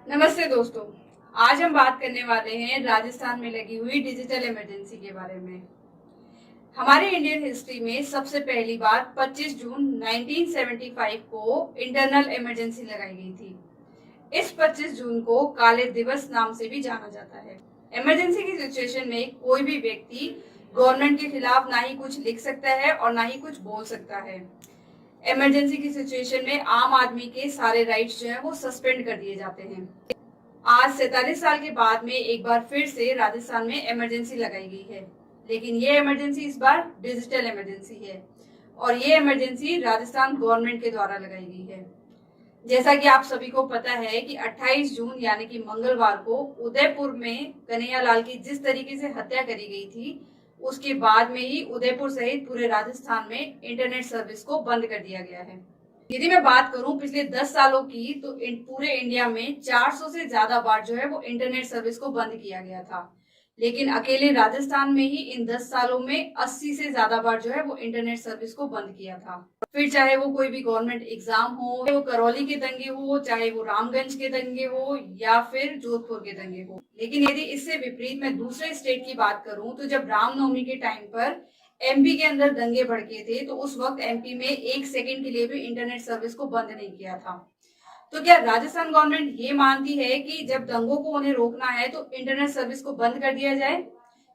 नमस्ते दोस्तों। आज हम बात करने वाले हैं राजस्थान में लगी हुई डिजिटल इमरजेंसी के बारे में। हमारे इंडियन हिस्ट्री में सबसे पहली बार 25 जून 1975 को इंटरनल इमरजेंसी लगाई गई थी। इस 25 जून को काले दिवस नाम से भी जाना जाता है। इमरजेंसी की सिचुएशन में कोई भी व्यक्ति गवर्नमेंट के खिलाफ ना ही कुछ लिख सकता है और ना ही कुछ बोल सकता है। इमरजेंसी की सिचुएशन में आम आदमी के सारे राइट्स जो है वो सस्पेंड कर दिए जाते हैं। आज 47 साल के बाद में एक बार फिर से राजस्थान में इमरजेंसी लगाई गई है, लेकिन ये इमरजेंसी इस बार डिजिटल इमरजेंसी है और ये इमरजेंसी राजस्थान गवर्नमेंट के द्वारा लगाई गई है। जैसा कि आप सभी को पता है कि 28 जून यानी कि मंगलवार को उदयपुर में कन्हैया लाल की जिस तरीके से हत्या करी गई थी, उसके बाद में ही उदयपुर सहित पूरे राजस्थान में इंटरनेट सर्विस को बंद कर दिया गया है। यदि मैं बात करूं पिछले 10 सालों की, तो पूरे इंडिया में 400 से ज्यादा बार जो है वो इंटरनेट सर्विस को बंद किया गया था, लेकिन अकेले राजस्थान में ही इन 10 सालों में 80 से ज्यादा बार जो है वो इंटरनेट सर्विस को बंद किया था। फिर चाहे वो कोई भी गवर्नमेंट एग्जाम हो, वो करौली के दंगे हो, चाहे वो रामगंज के दंगे हो या फिर जोधपुर के दंगे हो। लेकिन यदि इससे विपरीत मैं दूसरे स्टेट की बात करूं, तो जब रामनवमी के टाइम पर एमपी के अंदर दंगे भड़के थे, तो उस वक्त एमपी में 1 सेकंड के लिए भी इंटरनेट सर्विस को बंद नहीं किया था। तो क्या राजस्थान गवर्नमेंट ये मानती है कि जब दंगों को उन्हें रोकना है तो इंटरनेट सर्विस को बंद कर दिया जाए?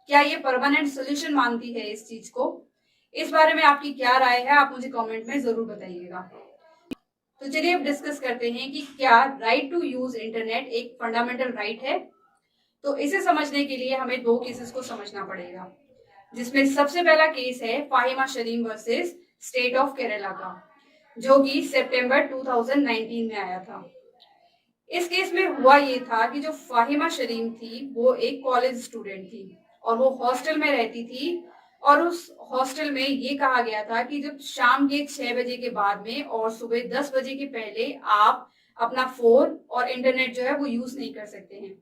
क्या ये परमानेंट सोल्यूशन मानती है इस चीज को? इस बारे में आपकी क्या राय है, आप मुझे कमेंट में जरूर बताइएगा। तो चलिए अब डिस्कस करते हैं कि क्या राइट टू यूज इंटरनेट एक फंडामेंटल राइट है। तो इसे समझने के लिए हमें 2 केसेस को समझना पड़ेगा, जिसमें सबसे पहला केस है फाहिमा शरीम वर्सेस स्टेट ऑफ केरला का, जो कि सितंबर 2019 में आया था। इस केस में हुआ ये था कि जो फाहिमा शरीम थी वो एक कॉलेज स्टूडेंट थी और वो हॉस्टल में रहती थी, और उस हॉस्टल में ये कहा गया था कि जब शाम के 6 बजे के बाद में और सुबह 10 बजे के पहले आप अपना फोन और इंटरनेट जो है वो यूज नहीं कर सकते हैं।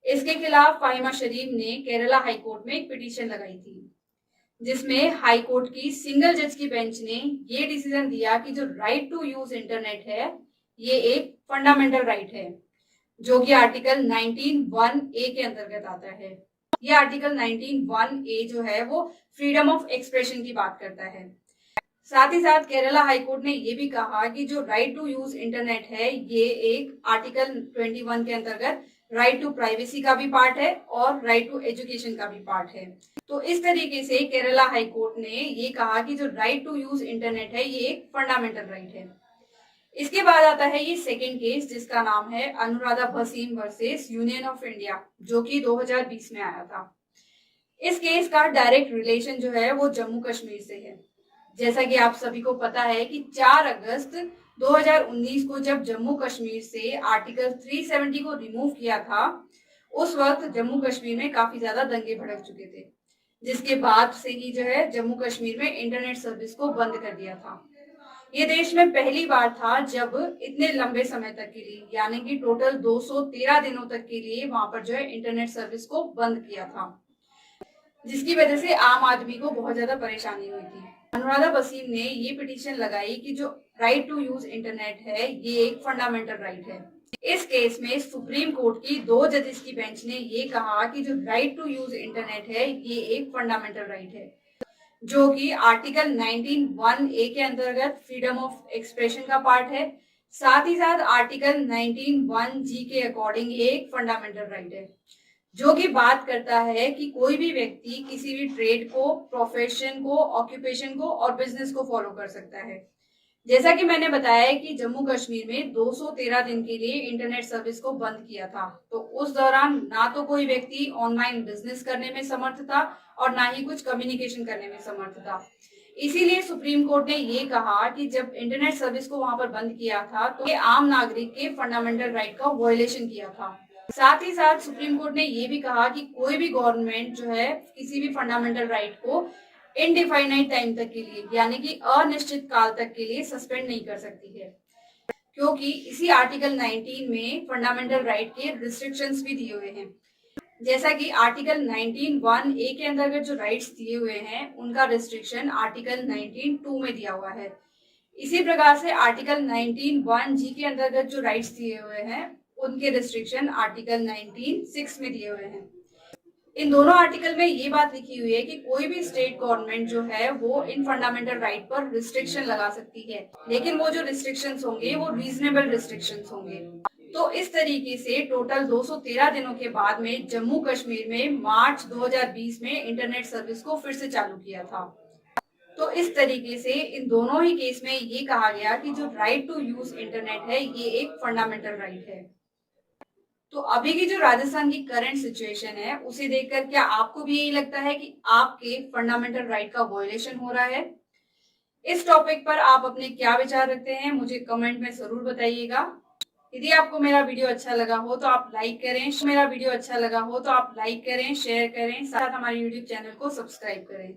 इसके खिलाफ फाहिमा शरीफ ने केरला हाईकोर्ट में एक पिटीशन लगाई थी, जिसमें हाईकोर्ट की सिंगल जज की बेंच ने ये डिसीजन दिया कि जो राइट टू यूज इंटरनेट है ये एक फंडामेंटल राइट है, जो कि आर्टिकल 19(1)(a) के अंतर्गत आता है। ये आर्टिकल 19(1)(a) जो है वो फ्रीडम ऑफ एक्सप्रेशन की बात करता है। साथ ही साथ केरला हाईकोर्ट ने ये भी कहा कि जो राइट टू यूज इंटरनेट है ये एक आर्टिकल 21 के अंतर्गत राइट टू प्राइवेसी का भी पार्ट है और राइट टू एजुकेशन का भी पार्ट है। तो इस तरीके से केरला हाईकोर्ट ने ये कहा कि जो राइट टू यूज इंटरनेट है ये एक फंडामेंटल राइट है। इसके बाद आता है ये सेकेंड केस, जिसका नाम है Anuradha Bhasin versus union of India, जो कि 2020 में आया था। इस केस का डायरेक्ट रिलेशन जो है वो जम्मू कश्मीर से है। जैसा कि आप सभी को पता है कि 4 अगस्त 2019 को जब जम्मू कश्मीर से आर्टिकल 370 को रिमूव किया था, उस वक्त जम्मू कश्मीर में काफी ज्यादा दंगे भड़क चुके थे, जिसके बाद से ही जो है जम्मू कश्मीर में इंटरनेट सर्विस को बंद कर दिया था। ये देश में पहली बार था जब इतने लंबे समय तक के लिए, यानी कि टोटल 213 दिनों तक के लिए वहां पर जो है इंटरनेट सर्विस को बंद किया था, जिसकी वजह से आम आदमी को बहुत ज्यादा परेशानी हुई थी। अनुराधा वसीम ने ये पिटीशन लगाई कि जो राइट टू यूज इंटरनेट है ये एक फंडामेंटल राइट है। इस केस में सुप्रीम कोर्ट की 2 जजेस की बेंच ने ये कहा कि जो राइट टू यूज इंटरनेट है ये एक फंडामेंटल राइट है, जो कि आर्टिकल 19(1)(a) के अंतर्गत फ्रीडम ऑफ एक्सप्रेशन का पार्ट है। साथ ही साथ आर्टिकल 19(1)(g) के अकॉर्डिंग एक फंडामेंटल राइट है, जो कि बात करता है कि कोई भी व्यक्ति किसी भी ट्रेड को, प्रोफेशन को, ऑक्यूपेशन को और बिजनेस को फॉलो कर सकता है। जैसा कि मैंने बताया कि जम्मू कश्मीर में 213 दिन के लिए इंटरनेट सर्विस को बंद किया था, तो उस दौरान ना तो कोई व्यक्ति ऑनलाइन बिजनेस करने में समर्थ था और ना ही कुछ कम्युनिकेशन करने में समर्थ था। इसीलिए सुप्रीम कोर्ट ने ये कहा कि जब इंटरनेट सर्विस को वहां पर बंद किया था तो ये आम नागरिक के फंडामेंटल राइट का वायलेशन किया था। साथ ही साथ सुप्रीम कोर्ट ने ये भी कहा कि कोई भी गवर्नमेंट जो है किसी भी फंडामेंटल राइट को इनडिफाइनाइट टाइम तक के लिए, यानी कि अनिश्चित काल तक के लिए सस्पेंड नहीं कर सकती है, क्योंकि इसी आर्टिकल 19 में फंडामेंटल राइट के रिस्ट्रिक्शंस भी दिए हुए हैं। जैसा कि आर्टिकल 19(1)(a) के अंतर्गत जो राइट्स दिए हुए हैं उनका रिस्ट्रिक्शन आर्टिकल 19(2) में दिया हुआ है। इसी प्रकार से आर्टिकल 19(1)(g) के अंतर्गत जो राइट्स दिए हुए हैं उनके रिस्ट्रिक्शन आर्टिकल 19(6) में दिए हुए हैं। इन दोनों आर्टिकल में ये बात लिखी हुई है कि कोई भी स्टेट गवर्नमेंट जो है वो इन फंडामेंटल राइट पर रिस्ट्रिक्शन लगा सकती है, लेकिन वो जो रिस्ट्रिक्शंस होंगे वो रीजनेबल रिस्ट्रिक्शंस होंगे। तो इस तरीके से टोटल 213 दिनों के बाद में जम्मू कश्मीर में मार्च 2020 में इंटरनेट सर्विस को फिर से चालू किया था। तो इस तरीके से इन दोनों ही केस में ये कहा गया कि जो राइट टू यूज इंटरनेट है ये एक फंडामेंटल राइट है। तो अभी की जो राजस्थान की करंट सिचुएशन है उसे देखकर क्या आपको भी यही लगता है कि आपके फंडामेंटल राइट का वायलेशन हो रहा है? इस टॉपिक पर आप अपने क्या विचार रखते हैं मुझे कमेंट में जरूर बताइएगा। यदि आपको मेरा वीडियो अच्छा लगा हो तो आप लाइक करें, शेयर करें, साथ हमारे यूट्यूब चैनल को सब्सक्राइब करें।